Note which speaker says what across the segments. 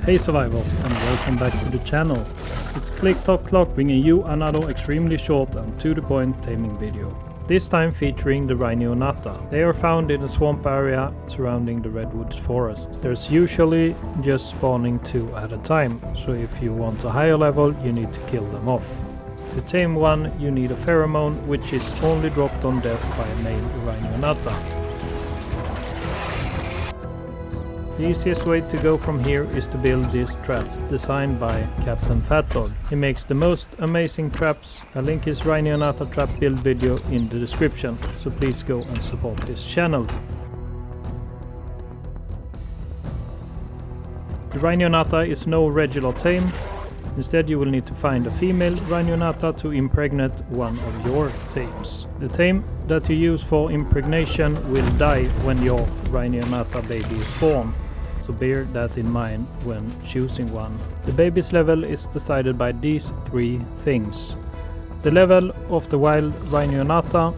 Speaker 1: Hey survivors, and welcome back to the channel. It's Click Top Clock bringing you another extremely short and to the point taming video. This time featuring the Rhyniognatha. They are found in a swamp area surrounding the redwoods forest. There's usually just spawning 2 at a time, so if you want a higher level you need to kill them off. To tame one you need a pheromone, which is only dropped on death by a male Rhyniognatha. The easiest way to go from here is to build this trap, designed by Captain Fat Dog. He makes the most amazing traps. I'll link his Rhyniognatha trap build video in the description, so please go and support his channel. The Rhyniognatha is no regular tame. Instead you will need to find a female Rhyniognatha to impregnate one of your tames. The tame that you use for impregnation will die when your Rhyniognatha baby is born, so bear that in mind when choosing one. The baby's level is decided by these 3 things: the level of the wild Rhyniognatha,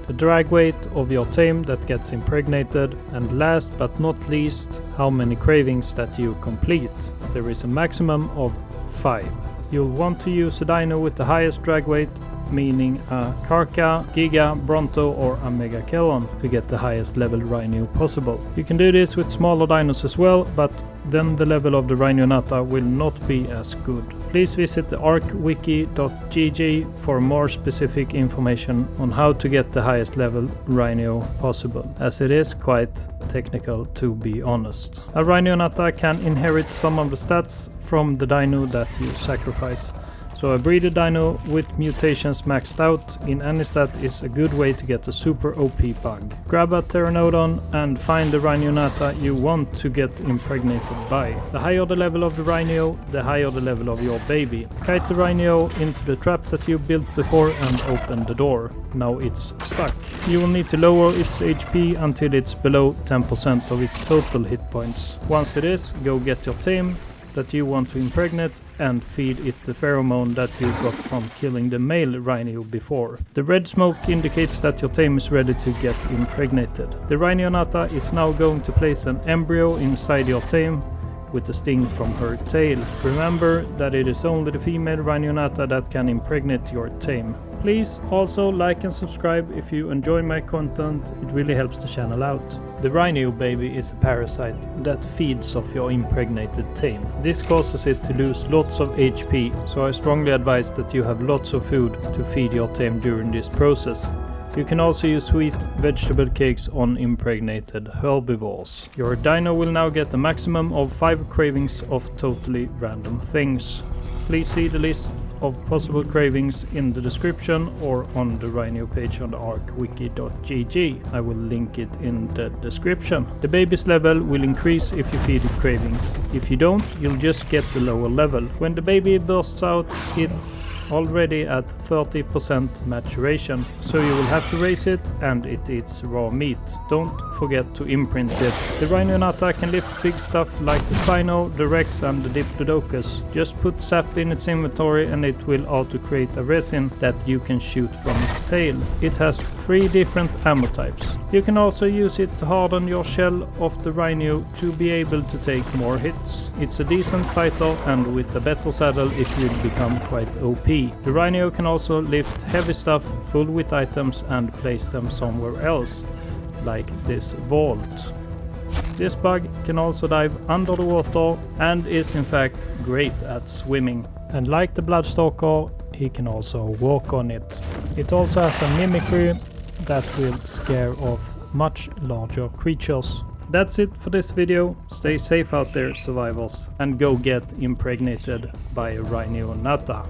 Speaker 1: the drag weight of your tame that gets impregnated, and last but not least, how many cravings that you complete. There is a maximum of 5. You'll want to use a dino with the highest drag weight, meaning a Carcha, Giga, Bronto or a Megakelon, to get the highest level Rhino possible. You can do this with smaller dinos as well, but then the level of the Rhyniognatha will not be as good. Please visit the arkwiki.gg for more specific information on how to get the highest level Rhino possible, as it is quite technical to be honest. A Rhyniognatha can inherit some of the stats from the dino that you sacrifice. So a breeder dino with mutations maxed out in any stat is a good way to get a super OP bug. Grab a Pteranodon and find the Rhyniognatha you want to get impregnated by. The higher the level of the Rhino, the higher the level of your baby. Kite the Rhino into the trap that you built before and open the door. Now it's stuck. You will need to lower its HP until it's below 10% of its total hit points. Once it is, go get your tame that you want to impregnate and feed it the pheromone that you got from killing the male Rhino before. The red smoke indicates that your tame is ready to get impregnated. The Rhyniognatha is now going to place an embryo inside your tame with a sting from her tail. Remember that it is only the female Rhyniognatha that can impregnate your tame. Please also like and subscribe if you enjoy my content, it really helps the channel out. The Rino Baby is a parasite that feeds off your impregnated tame. This causes it to lose lots of HP, so I strongly advise that you have lots of food to feed your tame during this process. You can also use sweet vegetable cakes on impregnated herbivores. Your dino will now get a maximum of 5 cravings of totally random things. Please see the list of possible cravings in the description or on the Rhino page on the arkwiki.gg. I will link it in the description. The baby's level will increase if you feed it cravings. If you don't, you'll just get the lower level. When the baby bursts out, it's already at 30% maturation, so you will have to raise it and it eats raw meat. Don't forget to imprint it. The Rhyniognatha can lift big stuff like the Spino, the Rex and the Diplodocus. Just put sap in its inventory and it will auto-create a resin that you can shoot from its tail. It has 3 different ammo types. You can also use it to harden your shell of the Rhino to be able to take more hits. It's a decent fighter, and with a better saddle it will become quite OP. The Rhino can also lift heavy stuff full with items and place them somewhere else, like this vault. This bug can also dive under the water and is in fact great at swimming. And like the Bloodstalker, he can also walk on it. It also has a mimicry that will scare off much larger creatures. That's it for this video. Stay safe out there survivors and go get impregnated by a Rhyniognatha.